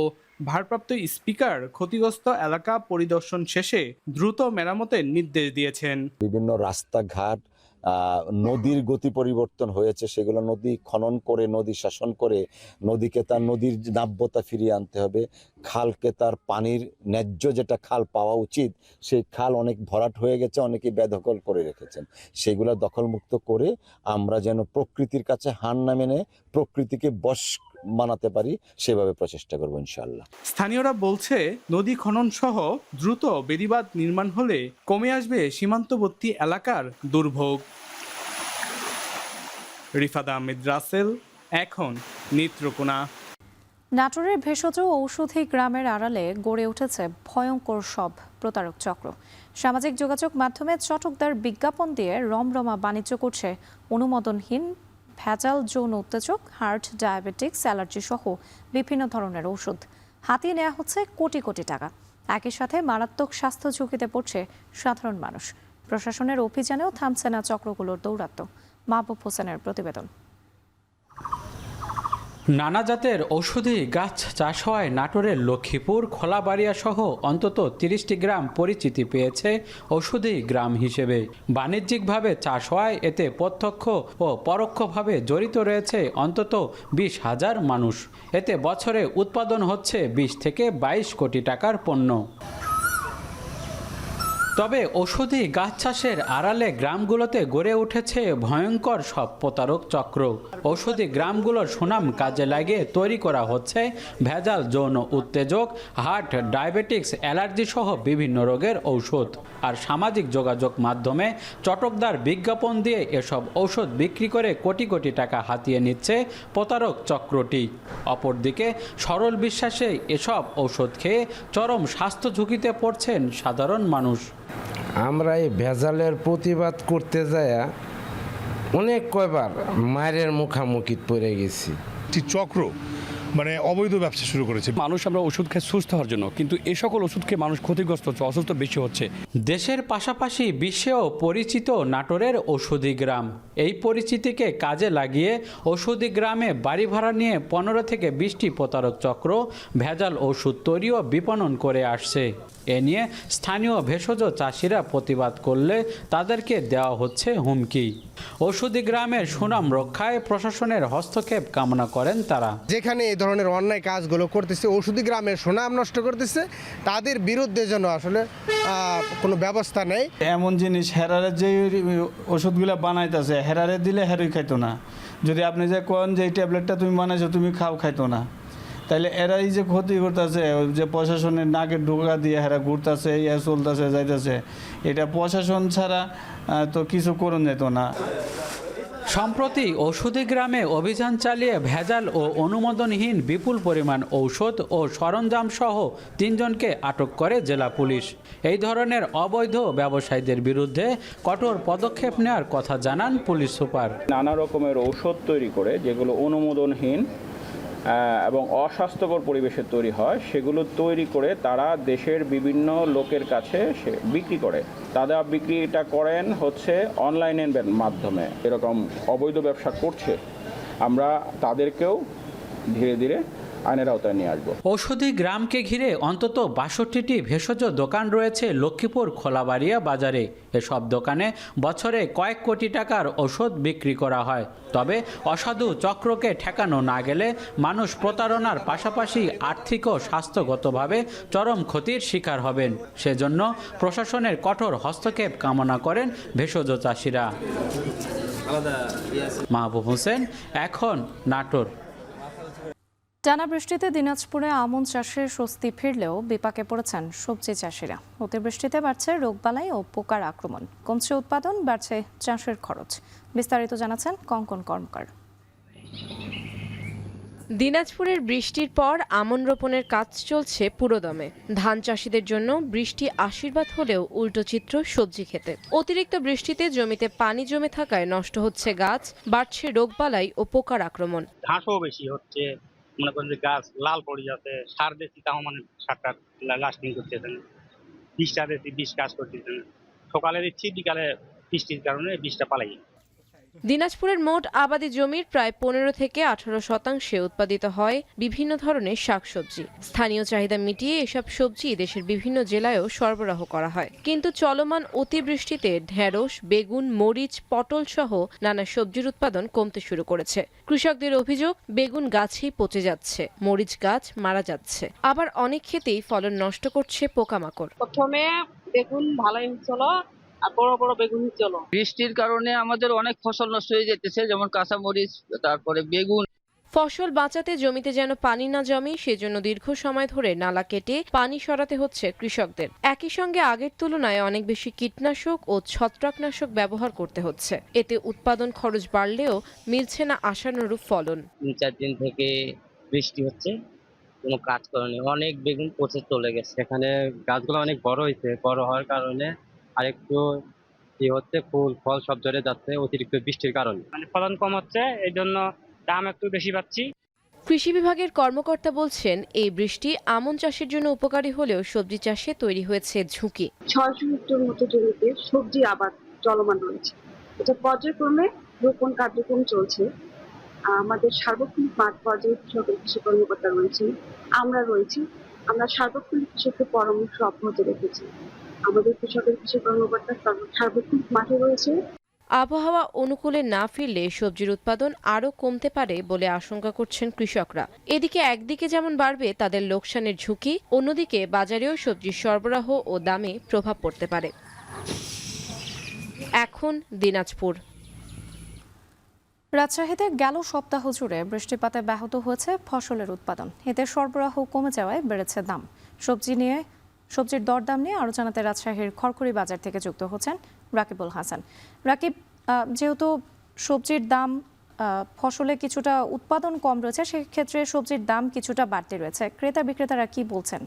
ভারপ্রাপ্ত স্পিকার ক্ষতিগ্রস্ত এলাকা পরিদর্শন শেষে দ্রুত মেরামতের নির্দেশ দিয়েছেন। বিভিন্ন রাস্তাঘাট, নদীর গতি পরিবর্তন হয়েছে, সেগুলো নদী খনন করে, নদী শাসন করে নদীকে তার নদীর নাব্যতা ফিরিয়ে আনতে হবে। খালকে তার পানির ন্যায্য যেটা খাল পাওয়া উচিত, সেই খাল অনেক ভরাট হয়ে গেছে, অনেকে বেদখল করে রেখেছেন, সেগুলো দখলমুক্ত করে আমরা যেন প্রকৃতির কাছে হার না মেনে প্রকৃতিকে বশ বানাতে পারি সেভাবে প্রচেষ্টা করবো ইনশাআল্লাহ। স্থানীয়রা বলছে নদী খনন সহ দ্রুত বেড়িবাঁধ নির্মাণ হলে কমে আসবে সীমান্তবর্তী এলাকার দুর্ভোগ। রিফাত আহমেদ রাসেল, এখন নেত্রকোনা। নাটোরের ভেষজ ঔষধি গ্রামের আড়ালে গড়ে উঠেছে ভয়ঙ্কর সব প্রতারক চক্র। সামাজিক যোগাযোগ মাধ্যমে চটকদার বিজ্ঞাপন দিয়ে রমরমা বাণিজ্য করছে অনুমোদনহীন ভেজাল যৌন উত্তেজক, হার্ট, ডায়াবেটিক্স, অ্যালার্জি সহ বিভিন্ন ধরনের ঔষধ। হাতিয়ে নেওয়া হচ্ছে কোটি কোটি টাকা। একই সাথে মারাত্মক স্বাস্থ্য ঝুঁকিতে পড়ছে সাধারণ মানুষ। প্রশাসনের অভিযানেও থামছে না চক্রগুলোর দৌরাত্ম্য। মাহবুব হোসেনের প্রতিবেদন। নানা জাতের ঔষধি গাছ চাষ হওয়ায় নাটোরের লক্ষ্মীপুর, খোলাবাড়িয়া সহ অন্তত 30টি গ্রাম পরিচিতি পেয়েছে ঔষধি গ্রাম হিসেবে। বাণিজ্যিকভাবে চাষ হওয়ায় এতে প্রত্যক্ষ ও পরোক্ষভাবে জড়িত রয়েছে অন্তত 20,000 মানুষ। এতে বছরে উৎপাদন হচ্ছে 20 থেকে 22 কোটি টাকার পণ্য। তবে ঔষধি গাছ চাষের আড়ালে গ্রামগুলোতে গড়ে উঠেছে ভয়ঙ্কর সব প্রতারক চক্র। ঔষধি গ্রামগুলোর সুনাম কাজে লাগিয়ে তৈরি করা হচ্ছে ভেজাল যৌন উত্তেজক, হার্ট, ডায়াবেটিক্স, অ্যালার্জি সহ বিভিন্ন রোগের ঔষধ। আর সামাজিক যোগাযোগ মাধ্যমে চটকদার বিজ্ঞাপন দিয়ে এসব ঔষধ বিক্রি করে কোটি কোটি টাকা হাতিয়ে নিচ্ছে প্রতারক চক্রটি। অপরদিকে সরল বিশ্বাসে এসব ঔষধ খেয়ে চরম স্বাস্থ্য ঝুঁকিতে পড়ছেন সাধারণ মানুষ। আমরা এই ভেজালের প্রতিবাদ করতে যায় অনেক কয়বার মায়ের মুখামুখি পড়ে গেছি। চক্র মানে অবৈধ ব্যবসা শুরু করেছে। মানুষ আমরা ওষুধ খেয়ে সুস্থ হওয়ার জন্য, কিন্তু এই সকল ওষুধ খেয়ে মানুষ ক্ষতিগ্রস্ত হচ্ছে, অসুস্থ বেশি হচ্ছে। দেশের পাশাপাশি বিশ্বেও পরিচিত নাটোরের ঔষধি গ্রাম। এই পরিচিতিকে কাজে লাগিয়ে ঔষধি গ্রামে বাড়ি ভাড়া নিয়ে 15 থেকে 20টি প্রতারক চক্র ভেজাল ওষুধ তৈরি ও বিপণন করে আসছে। এ নিয়ে স্থানীয় ভেষজ চাষিরা প্রতিবাদ করলে তাদেরকে দেওয়া হচ্ছে হুমকি। ঔষধি গ্রামের সুনাম রক্ষায় প্রশাসনের হস্তক্ষেপ কামনা করেন তারা। যেখানে এই ধরনের অন্যায় কাজগুলো করতেছে, ঔষধি গ্রামের সুনাম নষ্ট করতেছে, তাদের বিরুদ্ধে যেন আসলে কোনো ব্যবস্থা নেই। এমন জিনিস হেরারে যে ওষুধগুলো বানাইতেছে, হেরারে দিলে হেরোই খাইতো না। যদি আপনি যে কোন যে এই ট্যাবলেটটা তুমি বানাইছো তুমি খাইতো না, তাইলে এরাই যে ক্ষতি করতেছে, যে প্রশাসনের নাকে ঢোকা দিয়ে হেরা ঘুরতেছে, ইয়া চলতেছে যাইতেছে, এটা প্রশাসন ছাড়া তো কিছু করুন যেত না। সম্প্রতি ঔষধি গ্রামে অভিযান চালিয়ে ভেজাল ও অনুমোদনহীন বিপুল পরিমাণ ঔষধ ও সরঞ্জাম সহ 3 জনকে আটক করে জেলা পুলিশ। এই ধরনের অবৈধ ব্যবসায়ীদের বিরুদ্ধে কঠোর পদক্ষেপ নেওয়ার কথা জানান পুলিশ সুপার। নানা রকমের ঔষধ তৈরি করে যেগুলো অনুমোদনহীন এবং অস্বাস্থ্যকর পরিবেশে তৈরি হয়, সেগুলো তৈরি করে তারা দেশের বিভিন্ন লোকের কাছে বিক্রি করে। তারা বিক্রিটা করেন হচ্ছে অনলাইনের মাধ্যমে। এরকম অবৈধ ব্যবসা করছে, আমরা তাদেরকেও ধীরে ধীরে আইনের আওতায় নিয়ে আসবো। ঔষধি গ্রামকে ঘিরে অন্তত 62টি ভেষজ দোকান রয়েছে লক্ষ্মীপুর খোলাবাড়িয়া বাজারে। এসব দোকানে বছরে কয়েক কোটি টাকার ওষুধ বিক্রি করা হয়। তবে অসাধু চক্রকে ঠেকানো না গেলে মানুষ প্রতারণার পাশাপাশি আর্থিক ও স্বাস্থ্যগতভাবে চরম ক্ষতির শিকার হবেন। সেজন্য প্রশাসনের কঠোর হস্তক্ষেপ কামনা করেন ভেষজ চাষিরা। মাহবুব হোসেন, এখন নাটোর। টানা বৃষ্টিতে দিনাজপুরে আমন চাষের স্বস্তি ফিরলেও বিপাকে পড়েছেন সবজি চাষিরা। অতিবৃষ্টিতে বাড়ছে রোগবালাই ও পোকার আক্রমণ, কমছে উৎপাদন, বাড়ছে চাষের খরচ। বিস্তারিত জানাচ্ছেন কঙ্কন কর্মকার। দিনাজপুরের বৃষ্টির পর আমন রোপণের কাজ চলছে পুরোদমে। ধান চাষিদের জন্য বৃষ্টি আশীর্বাদ হলেও উল্টো চিত্র সবজি ক্ষেতে। অতিরিক্ত বৃষ্টিতে জমিতে পানি জমে থাকায় নষ্ট হচ্ছে গাছ, বাড়ছে রোগবালাই ও পোকার আক্রমণ। ঘাসও বেশি হচ্ছে, মনে করেন যে গাছ লাল পড়ে যাচ্ছে, সার দিচ্ছি তাও মানে সারটা লাস্টিং করতেছে না, বিষটা দিচ্ছি বিষ কাজ করতেছে না, সকালে দিচ্ছি বিকালে বৃষ্টির কারণে বিষটা পালাই। দিনাজপুরের মোট আবাদি জমির প্রায় 15 থেকে 18% উৎপাদিত হয় বিভিন্ন ধরনের শাকসবজি। স্থানীয় চাহিদা মিটিয়ে এসব সবজি দেশের বিভিন্ন জেলায়ও সরবরাহ করা হয়, কিন্তু চলমান অতিবৃষ্টিতে ঢেঁড়স, বেগুন, মরিচ, পটল সহ নানা সবজির উৎপাদন কমতে শুরু করেছে। কৃষকদের অভিযোগ, বেগুন গাছেই পচে যাচ্ছে, মরিচ গাছ মারা যাচ্ছে, আবার অনেক ক্ষেতেই ফলন নষ্ট করছে পোকামাকড়। প্রথমে বেগুন ভালোই হচ্ছিল, আর বড় বড় বেগুন হচ্ছিল। বৃষ্টির কারণে আমাদের অনেক ফসল নষ্ট হয়ে যেতেছে, যেমন কাঁচামরিচ, তারপরে বেগুন। ফসল বাঁচাতে জমিতে যেন পানি না জমে সেজন্য দীর্ঘ সময় ধরে নালা কেটে পানি সরাতে হচ্ছে কৃষকদের। একই সঙ্গে আগের তুলনায় অনেক বেশি কীটনাশক ও ছত্রাকনাশক ব্যবহার করতে হচ্ছে। এতে উৎপাদন খরচ বাড়লেও মিলছে না আশানুরূপ ফলন। 3-4 দিন থেকে বৃষ্টি হচ্ছে, কোনো কাজ করেনি, অনেক বেগুন পচে চলে গেছে। এখানে গাছগুলো অনেক বড় হয়েছে, বড় হওয়ার কারণে আরেকটু কি হচ্ছে, ফুল ফল সব ঝরে যাচ্ছে অতিরিক্ত বৃষ্টির কারণে। মানে ফলন কম হচ্ছে, এই জন্য দাম একটু বেশি পাচ্ছি। কৃষি বিভাগের কর্মকর্তা বলছেন, এই বৃষ্টি আমন চাষের জন্য উপকারী হলেও সবজি চাষে তৈরি হয়েছে ঝুঁকি। 600 হেক্টর মতো জমিতে সবজি আবাদ চলমান রয়েছে। এটা পর্যায়ক্রমে রোপণ কার্যক্রম চলছে। আমাদের সার্বক্ষণিক মাঠ পর্যায়ে কৃষি কর্মকর্তা রয়েছে, আমরা রয়েছি। আমরা সার্বক্ষণিক কৃষকের পরামর্শ অব্যাহত রেখেছি। আমাদের কৃষি কর্মকর্তা সার্বক্ষণিক মাঠে রয়েছে। আবহাওয়া অনুকূলে না ফিরলে সবজির উৎপাদন আরও কমতে পারে বলে আশঙ্কা করছেন কৃষকরা। এদিকে একদিকে যেমন বাড়বে তাদের লোকসানের ঝুঁকি, অন্যদিকে বাজারেও সবজির সরবরাহ ও দামে প্রভাব পড়তে পারে। এখন দিনাজপুর। রাজশাহীতে গেল সপ্তাহ জুড়ে বৃষ্টিপাতে ব্যাহত হয়েছে ফসলের উৎপাদন। এতে সরবরাহ কমে যাওয়ায় বেড়েছে দাম। সবজির দরদাম নিয়ে আরও জানাতে রাজশাহীর খড়খড়ি বাজার থেকে যুক্ত হচ্ছেন রাকিবুল হাসান। রাকিব, যেহেতু সবজির দাম ফসলে কিছুটা উৎপাদন কম রয়েছে, সেক্ষেত্রে সবজির দাম কিছুটা বাড়তে রয়েছে, ক্রেতা বিক্রেতারা কি বলছেন?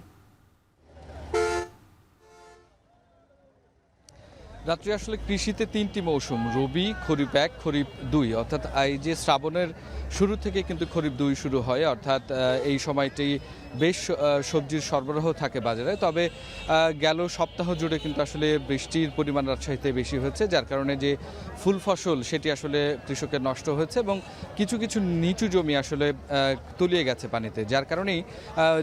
রাত্রি আসলে কৃষিতে 3টি মৌসুম, রবি, খরিফ 1, খরিফ 2, অর্থাৎ এই যে শ্রাবণের শুরু থেকে কিন্তু খরিফ 2 শুরু হয়, অর্থাৎ এই সময়টি বেশ সবজির সরবরাহ থাকে বাজারে। তবে গেল সপ্তাহ জুড়ে কিন্তু আসলে বৃষ্টির পরিমাণ রাজশাহীতে বেশি হয়েছে, যার কারণে যে ফুল ফসল সেটি আসলে কৃষকের নষ্ট হয়েছে এবং কিছু কিছু নিচু জমি আসলে তলিয়ে গেছে পানিতে, যার কারণেই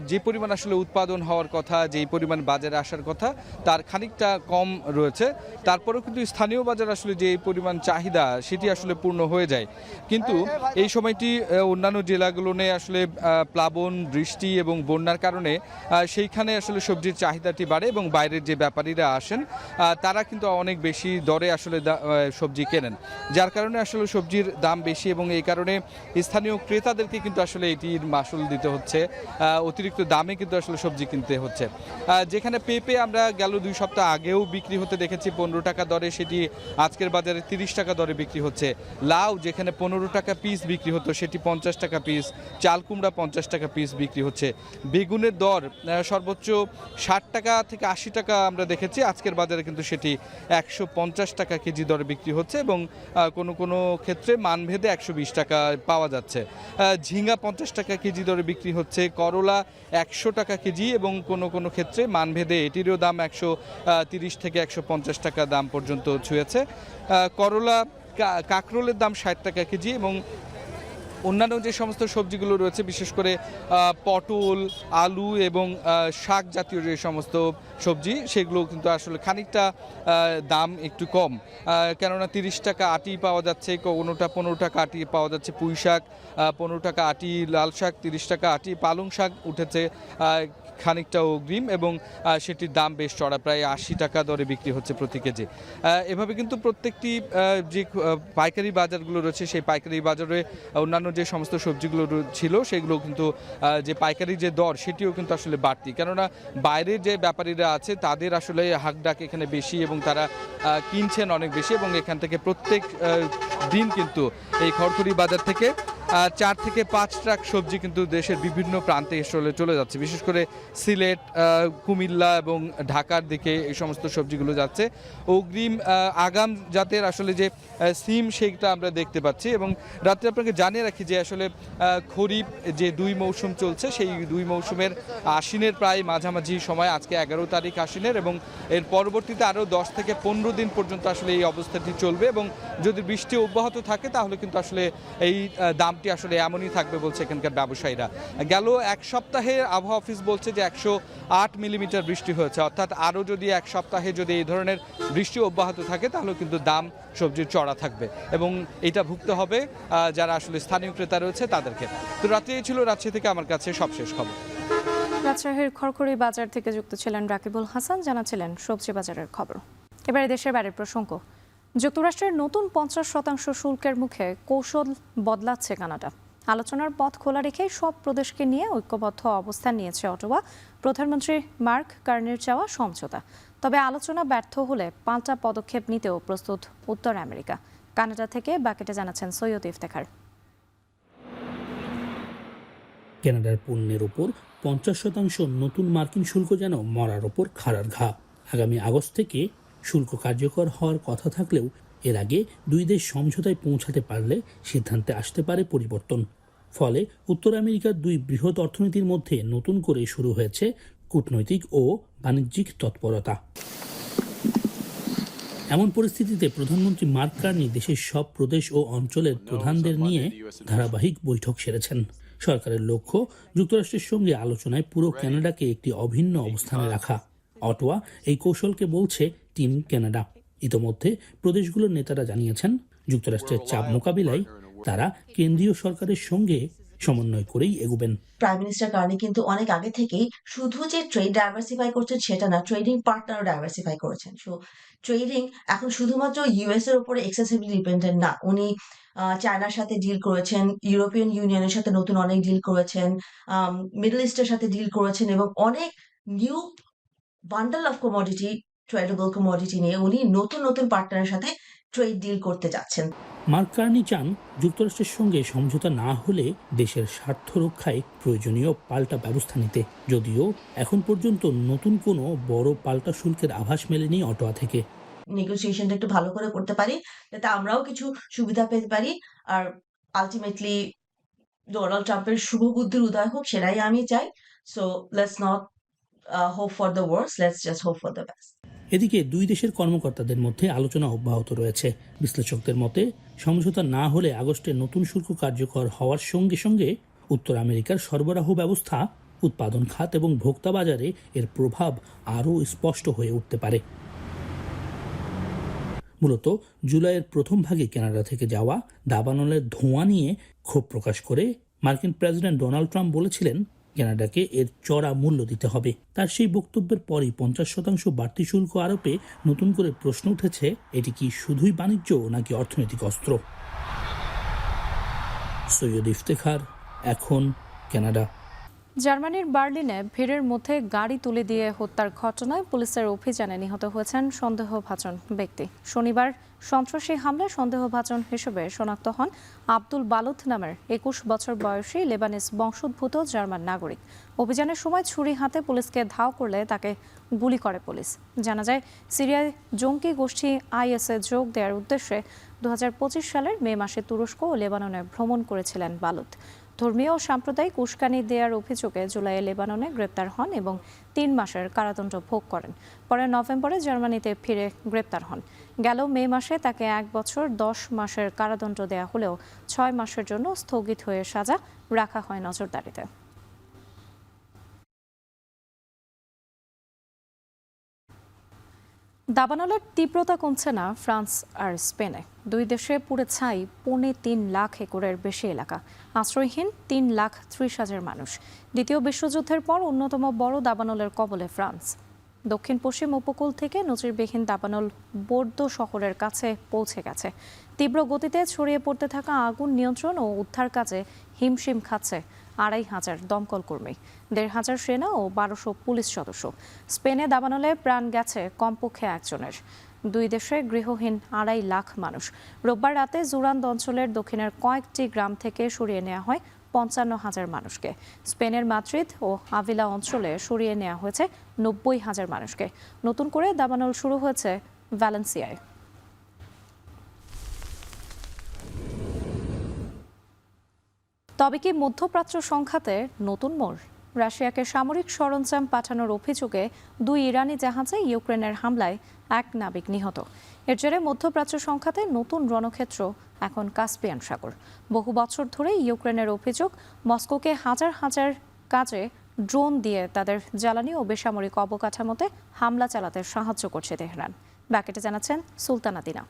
যে পরিমাণ আসলে উৎপাদন হওয়ার কথা, যেই পরিমাণ বাজারে আসার কথা, তার খানিকটা কম রয়েছে। তারপরেও কিন্তু স্থানীয় বাজার আসলে যে পরিমাণ চাহিদা সেটি আসলে পূর্ণ হয়ে যায়। কিন্তু এই সময়টি অন্যান্য জেলাগুলো নিয়ে আসলে প্লাবন, বৃষ্টি এবং বন্যার কারণে সেইখানে আসলে সবজির চাহিদাটি বাড়ে এবং বাইরের যে ব্যাপারীরা আসেন তারা কিন্তু অনেক বেশি দরে আসলে সবজি কেনেন, যার কারণে আসলে সবজির দাম বেশি এবং এই কারণে স্থানীয় ক্রেতাদেরকে কিন্তু আসলে এটির মাসুল দিতে হচ্ছে, অতিরিক্ত দামে কিন্তু আসলে সবজি কিনতে হচ্ছে। যেখানে পেঁপে আমরা গেল 2 সপ্তাহ আগেও বিক্রি হতে দেখেছি 15 টাকা দরে, সেটি আজকের বাজারে 30 টাকা দরে বিক্রি হচ্ছে। লাউ যেখানে 15 টাকা পিস বিক্রি হতো সেটি 50 টাকা পিস, চাল কুমড়া 50 টাকা পিস বিক্রি হচ্ছে। বেগুনের দর সর্বোচ্চ 60 টাকা থেকে 80 টাকা আমরা দেখেছি, আজকের বাজারে কিন্তু সেটি 150 টাকা কেজি দরে বিক্রি হচ্ছে এবং কোনো ক্ষেত্রে মানভেদে 120 টাকা পাওয়া যাচ্ছে। ঝিঙ্গা 50 টাকা কেজি দরে বিক্রি হচ্ছে, করলা 100 টাকা কেজি এবং কোনো ক্ষেত্রে মানভেদে এটিরও দাম 130 থেকে 150 টাকা দাম পর্যন্ত ছুঁয়েছে। করলা, কাঁকরোলের দাম 60 টাকা কেজি এবং অন্যান্য যে সমস্ত সবজিগুলো রয়েছে, বিশেষ করে পটল, আলু এবং শাক জাতীয় যে সমস্ত সবজি, সেগুলো কিন্তু আসলে খানিকটা দাম একটু কম, কেননা 30 টাকা আটি পাওয়া যাচ্ছে, কোনোটা 15 টাকা আটি পাওয়া যাচ্ছে। পুঁই শাক 15 টাকা আটি, লাল শাক 30 টাকা আটি, পালং শাক উঠেছে খানিকটা অগ্রিম এবং সেটির দাম বেশ চড়া, প্রায় 80 টাকা দরে বিক্রি হচ্ছে প্রতি কেজি। এভাবে কিন্তু প্রত্যেকটি যে পাইকারি বাজারগুলো রয়েছে সেই পাইকারি বাজারে অন্যান্য যে সমস্ত সবজিগুলো ছিল সেগুলো কিন্তু যে পাইকারি যে দর সেটিও কিন্তু আসলে বাড়তি, কেননা বাইরের যে ব্যাপারীরা আছে তাদের আসলে হাকডাক এখানে বেশি এবং তারা কিনছেন অনেক বেশি এবং এখান থেকে প্রত্যেক দিন কিন্তু এই খড়খড়ি বাজার থেকে 4 থেকে 5 ট্রাক সবজি কিন্তু দেশের বিভিন্ন প্রান্তে আসলে চলে যাচ্ছে, বিশেষ করে সিলেট, কুমিল্লা এবং ঢাকার দিকে এই সমস্ত সবজিগুলো যাচ্ছে। অগ্রিম আগাম জাতের আসলে যে সিম সেইটা আমরা দেখতে পাচ্ছি। এবং রাত্রে আপনাকে জানিয়ে রাখি যে আসলে খরিফ যে 2 মৌসুম চলছে, সেই 2 মৌসুমের আশ্বিনের প্রায় মাঝামাঝি সময়, আজকে 11 তারিখ আশ্বিনের, এবং এর পরবর্তীতে আরও 10 থেকে 15 দিন পর্যন্ত আসলে এই অবস্থাটি চলবে। এবং যদি বৃষ্টি অব্যাহত থাকে তাহলে কিন্তু আসলে এই দামটি আসলে এমনই থাকবে বলছে এখানকার ব্যবসায়ীরা। গেল এক সপ্তাহে আবহাওয়া অফিস বলছে যে 108 মিলিমিটার বৃষ্টি হয়েছে, অর্থাৎ আরও যদি এক সপ্তাহে যদি এই ধরনের বৃষ্টি অব্যাহত থাকে তাহলে কিন্তু দাম সবজির চড়া থাকবে, এবং এটা ভুগতে হবে যারা আসলে স্থানীয় ক্রেতা রয়েছে তাদেরকে। তো রাতে ছিল রাজশাহী থেকে আমার কাছে সবশেষ খবর। রাজশাহীর খড়খড়ি বাজার থেকে যুক্ত ছিলেন রাকিবুল হাসান, জানাচ্ছিলেন সবজি বাজারের খবর। এবারে দেশের বাইরের প্রসঙ্গ। যুক্তরাষ্ট্রের নতুন 50% শুল্কের মুখে কৌশল বদলাচ্ছে কানাডা। আলোচনার পথ খোলা রেখে সব প্রদেশকে নিয়ে ঐক্যবদ্ধ অবস্থান নিয়েছে অটোয়া। প্রধানমন্ত্রী মার্ক কার্নির চাওয়া সমঝোতা। তবে আলোচনা ব্যর্থ হলে পাল্টা পদক্ষেপ নিতেও প্রস্তুত উত্তর আমেরিকা। কানাডা থেকে বাকেটে জানাচ্ছেন সৈয়দ ইফতেখার। কানাডার পণ্যের ওপর 50% নতুন মার্কিন শুল্ক যেন মরার ওপর খাড়ার ঘা। আগামী আগস্ট থেকে শুল্ক কার্যকর হওয়ার কথা থাকলেও এর আগে দুই দেশ সমঝোতায় পৌঁছাতে পারলে সিদ্ধান্তে আসতে পারে পরিবর্তন। ফলে উত্তর আমেরিকার দুই বৃহৎ অর্থনীতির মধ্যে নতুন করে শুরু হয়েছে কূটনৈতিক ও বাণিজ্যিক তৎপরতা। এমন পরিস্থিতিতে প্রধানমন্ত্রী মার্ক কার্নি দেশের সব প্রদেশ ও অঞ্চলের প্রধানদের নিয়ে ধারাবাহিক বৈঠক সেরেছেন। সরকারের লক্ষ্য যুক্তরাষ্ট্রের সঙ্গে আলোচনায় পুরো কানাডাকে একটি অভিন্ন অবস্থানে রাখা। অটোয়া এই কৌশলকে বলছে টিম কানাডা। ইতোমধ্যে প্রদেশগুলোর নেতারা জানিয়েছেন যুক্তরাষ্ট্রের চাপ মোকাবিলায় তারা কেন্দ্রীয় সরকারের সঙ্গে সমন্বয় করেই এগোবেন। প্রাইম মিনিস্টার কার্নি কিন্তু অনেক আগে থেকেই শুধু যে ট্রেড ডাইভার্সিফাই করছেন সেটা না, ট্রেডিং পার্টনারও ডাইভার্সিফাই করেছেন। সো ট্রেডিং এখন শুধুমাত্র ইউএস এর উপরে এক্সেসিভলি ডিপেন্ডেন্ট না। উনি চায়নার সাথে ডিল করেছেন, ইউরোপিয়ান ইউনিয়নের সাথে নতুন অনেক ডিল করেছেন, মিডল ইস্টের সাথে ডিল করেছেন, এবং অনেক new bundle of commodity, tradable commodity নিয়ে উনি নতুন নতুন পার্টনারের সাথে ট্রেড ডিল করতে যাচ্ছেন। মার্ক কার্নি চান যুক্তরাষ্ট্রের সঙ্গে সমঝোতা না হলে দেশের স্বার্থ রক্ষায় প্রয়োজনীয় পাল্টা ব্যবস্থা নিতে। যদিও এখন পর্যন্ত নতুন কোনো বড় পাল্টা শুল্কের আভাস মেলেনি অটোয়া থেকে। নেগোসিয়েশনটা একটু ভালো করে করতে পারি যাতে আমরাও কিছু সুবিধা পেতে পারি, আর আলটিমেটলি ডোনাল্ড ট্রাম্পের শুভ বুদ্ধির উদয় হোক, সেটাই আমি চাই। So let's not hope for the worst, let's just hope for the best. এদিকে দুই দেশের কর্মকর্তাদের মধ্যে আলোচনা অব্যাহত রয়েছে। বিশ্লেষকদের মতে সমঝোতা না হলে আগস্টে নতুন শুল্ক কার্যকর হওয়ার সঙ্গে সঙ্গে উত্তর আমেরিকার সরবরাহ ব্যবস্থা, উৎপাদন খাত এবং ভোক্তা বাজারে এর প্রভাব আরও স্পষ্ট হয়ে উঠতে পারে। মূলত জুলাইয়ের প্রথম ভাগে কানাডা থেকে যাওয়া দাবানলের ধোঁয়া নিয়ে ক্ষোভ প্রকাশ করে মার্কিন প্রেসিডেন্ট ডোনাল্ড ট্রাম্প বলেছিলেন কানাডাকে এর চড়া মূল্য দিতে হবে। তার সেই বক্তব্যের পরই 50% বাড়তি শুল্ক আরোপে নতুন করে প্রশ্ন উঠেছে, এটি কি শুধুই বাণিজ্য নাকি অর্থনৈতিক অস্ত্র? সৈয়দ ইফতেখার, এখন কানাডা। জার্মানির বার্লিনে ভিড়ের মধ্যে গাড়ি তুলে দিয়ে হত্যার ঘটনায় পুলিশের অভিযানে নিহত হয়েছেন সন্দেহভাজন ব্যক্তি। শনিবার সন্ত্রাসী হামলায় সন্দেহভাজন হিসেবে শনাক্ত হন আব্দুল বালুদ নামের 21 বছর বয়সী লেবানিজ বংশোদ্ভূত জার্মান নাগরিক। অভিযানের সময় ছুরি হাতে পুলিশকে ধাও করলে তাকে গুলি করে পুলিশ। জানা যায় সিরিয়ায় জঙ্গি গোষ্ঠী আইএসে যোগ দেওয়ার উদ্দেশ্যে 2025 সালের মে মাসে তুরস্ক ও লেবাননে ভ্রমণ করেছিলেন বালুদ। ধর্মীয় ও সাম্প্রদায়িক উস্কানি দেওয়ার অভিযোগে জুলাইয়ে লেবাননে গ্রেপ্তার হন এবং 3 মাসের কারাদণ্ড ভোগ করেন। পরে নভেম্বরে জার্মানিতে ফিরে গ্রেপ্তার হন। গেল মে মাসে তাকে 1 বছর 10 মাসের কারাদণ্ড দেওয়া হলেও 6 মাসের জন্য স্থগিত হয়ে সাজা রাখা হয় নজরদারিতে। দাবানলের তীব্রতা কমছে না ফ্রান্স আর স্পেনে। দুই দেশে পুড়ে ছাই 3.25 লাখ একরের বেশি এলাকা, আশ্রয়হীন 3,30,000 মানুষ। দ্বিতীয় বিশ্বযুদ্ধের পর অন্যতম বড় দাবানলের কবলে ফ্রান্স। দক্ষিণ পশ্চিম উপকূল থেকে নজিরবিহীন দাবানল বোর্দো শহরের কাছে পৌঁছে গেছে। তীব্র গতিতে ছড়িয়ে পড়তে থাকা আগুন নিয়ন্ত্রণ ও উদ্ধার কাজে হিমশিম খাচ্ছে 2,500 দমকল কর্মী, 1,500 সেনা ও 1200 পুলিশ সদস্য। স্পেনে দাবানলে প্রাণ গেছে কমপক্ষে 1 জনের। দুই দেশে গৃহহীন 2.5 লাখ মানুষ। রোববার রাতে জুরান্দ অঞ্চলের দক্ষিণের কয়েকটি গ্রাম থেকে সরিয়ে নেওয়া হয় 55,000 মানুষকে। স্পেনের মাদ্রিদ ও আভিলা অঞ্চলে সরিয়ে নেওয়া হয়েছে 90,000 মানুষকে। নতুন করে দাবানল শুরু হয়েছে ভ্যালেন্সিয়ায়। তবে কি মধ্যপ্রাচ্য সংঘাতে নতুন মোড়? রাশিয়াকে সামরিক সরঞ্জাম পাঠানোর অভিযোগে 2 ইরানি জাহাজে ইউক্রেনের হামলায় 1 নাবিক নিহত। এর জেরে মধ্যপ্রাচ্য সংঘাতে নতুন রণক্ষেত্র এখন কাস্পিয়ান সাগর। বহু বছর ধরে ইউক্রেনের অভিযোগ, মস্কোকে হাজার হাজার কাজে ড্রোন দিয়ে তাদের জ্বালানি ও বেসামরিক অবকাঠামোতে হামলা চালাতে সাহায্য করছে তেহরান। ব্যাকেটে জানাচ্ছেন সুলতানা দিনা।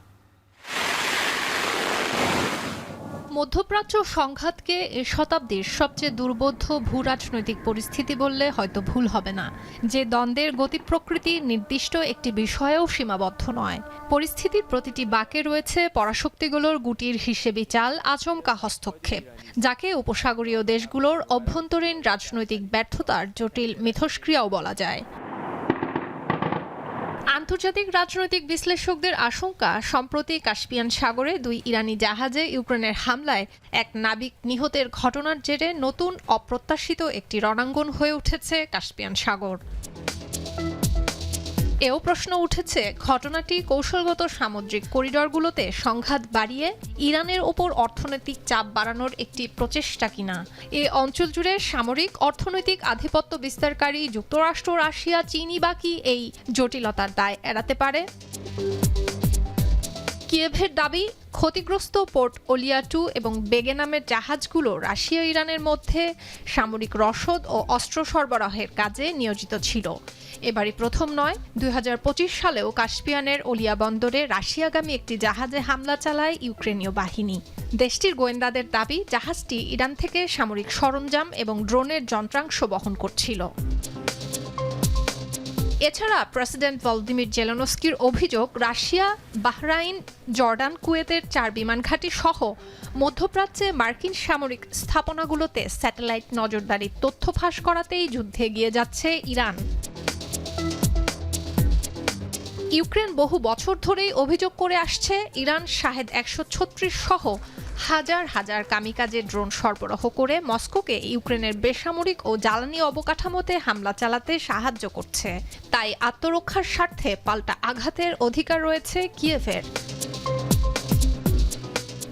মধ্যপ্রাচ্য সংঘাতকে এ শতাব্দীর সবচেয়ে দুর্বোধ্য ভূরাজনৈতিক পরিস্থিতি বললে হয়তো ভুল হবে না। যে দ্বন্দ্বের গতি প্রকৃতি নির্দিষ্ট একটি বিষয়েও সীমাবদ্ধ নয়। পরিস্থিতির প্রতিটি বাঁকে রয়েছে পরাশক্তিগুলোর গুটির হিসেবি চাল, আচমকা হস্তক্ষেপ, যাকে উপসাগরীয় দেশগুলোর অভ্যন্তরীণ রাজনৈতিক ব্যর্থতার জটিল মিথস্ক্রিয়াও বলা যায়। আন্তর্জাতিক রাজনৈতিক বিশ্লেষকদের আশঙ্কা, সম্প্রতি কাস্পিয়ান সাগরে 2 ইরানি জাহাজে ইউক্রেনের হামলায় 1 নাবিক নিহতের ঘটনার জেরে নতুন অপ্রত্যাশিত একটি রণাঙ্গন হয়ে উঠেছে কাস্পিয়ান সাগর। এও প্রশ্ন উঠেছে, ঘটনাটি কৌশলগত সামুদ্রিক করিডরগুলোতে সংঘাত বাড়িয়ে ইরানের ওপর অর্থনৈতিক চাপ বাড়ানোর একটি প্রচেষ্টা কিনা। এ অঞ্চল জুড়ে সামরিক অর্থনৈতিক আধিপত্য বিস্তারকারী যুক্তরাষ্ট্র, রাশিয়া, চীনই বা কি এই জটিলতার দায় এড়াতে পারে? কিয়েভের দাবি, ক্ষতিগ্রস্ত পোর্ট ওলিয়া 2 এবং বেগে নামের জাহাজগুলো রাশিয়া ইরানের মধ্যে সামরিক রসদ ও অস্ত্র সরবরাহের কাজে নিয়োজিত ছিল। এবারই প্রথম নয়, 2025 সালেও কাস্পিয়ানের ওলিয়া বন্দরে রাশিয়াগামী একটি জাহাজে হামলা চালায় ইউক্রেনীয় বাহিনী। দেশটির গোয়েন্দাদের দাবি, জাহাজটি ইরান থেকে সামরিক সরঞ্জাম এবং ড্রোনের যন্ত্রাংশ বহন করছিল। এছাড়া প্রেসিডেন্ট ভলোদিমির জেলেনস্কির অভিযোগ, রাশিয়া, বাহরাইন, জর্ডান, কুয়েতের 4 বিমান ঘাঁটি সহ মধ্যপ্রাচ্যে মার্কিন সামরিক স্থাপনাগুলোতে স্যাটেলাইট নজরদারির তথ্য ফাঁস করাতেই যুদ্ধে এগিয়ে যাচ্ছে ইরান। ইউক্রেন বহু বছর ধরেই অভিযোগ করে আসছে, ইরান শাহেদ 136 সহ হাজার হাজার কামিকাজে ড্রোন সরবরাহ করে মস্কোকে ইউক্রেনের বেসামরিক ও জ্বালানি অবকাঠামোতে হামলা চালাতে সাহায্য করছে। তাই আত্মরক্ষার স্বার্থে পাল্টা আঘাতের অধিকার রয়েছে কিয়েভের।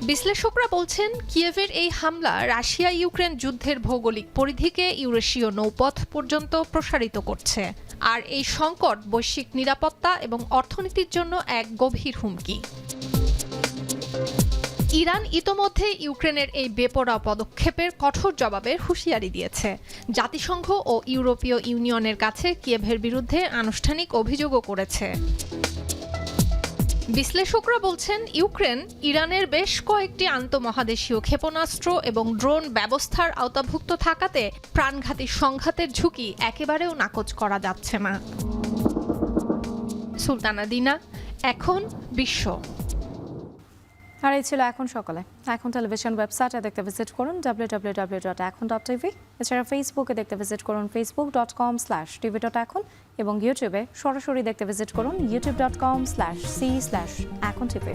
বিশ্লেষকরা বলছেন, কিয়েভের এই হামলা রাশিয়া ইউক্রেন যুদ্ধের ভৌগোলিক পরিধিকে ইউরেশীয় নৌপথ পর্যন্ত প্রসারিত করছে। আর এই সংকট বৈশ্বিক নিরাপত্তা এবং অর্থনীতির জন্য এক গভীর হুমকি। ইরান ইতোমধ্যে ইউক্রেনের এই বেপরোয়া পদক্ষেপের কঠোর জবাবের হুঁশিয়ারি দিয়েছে। জাতিসংঘ ও ইউরোপীয় ইউনিয়নের কাছে কিয়েভের বিরুদ্ধে আনুষ্ঠানিক অভিযোগও করেছে। বিশ্লেষকরা বলছেন, ইউক্রেন ইরানের বেশ কয়েকটি আন্তঃমহাদেশীয় ক্ষেপণাস্ত্র এবং ড্রোন ব্যবস্থার আওতাভুক্ত থাকাতে প্রাণঘাতী সংঘাতের ঝুঁকি একেবারেও নাকচ করা যাচ্ছে না। সুলতানা দিনা, এখন বিশ্ব। আর এই ছিল এখন সকালে। এখন টেলিভিশন ওয়েবসাইটে দেখতে ভিজিট করুন www.ekhon.tv। এছাড়া ফেসবুকে দেখতে ভিজিট করুন facebook.com/tv.ekhon এবং ইউটিউবে সরাসরি দেখতে ভিজিট করুন youtube.com/c/ekhon tv।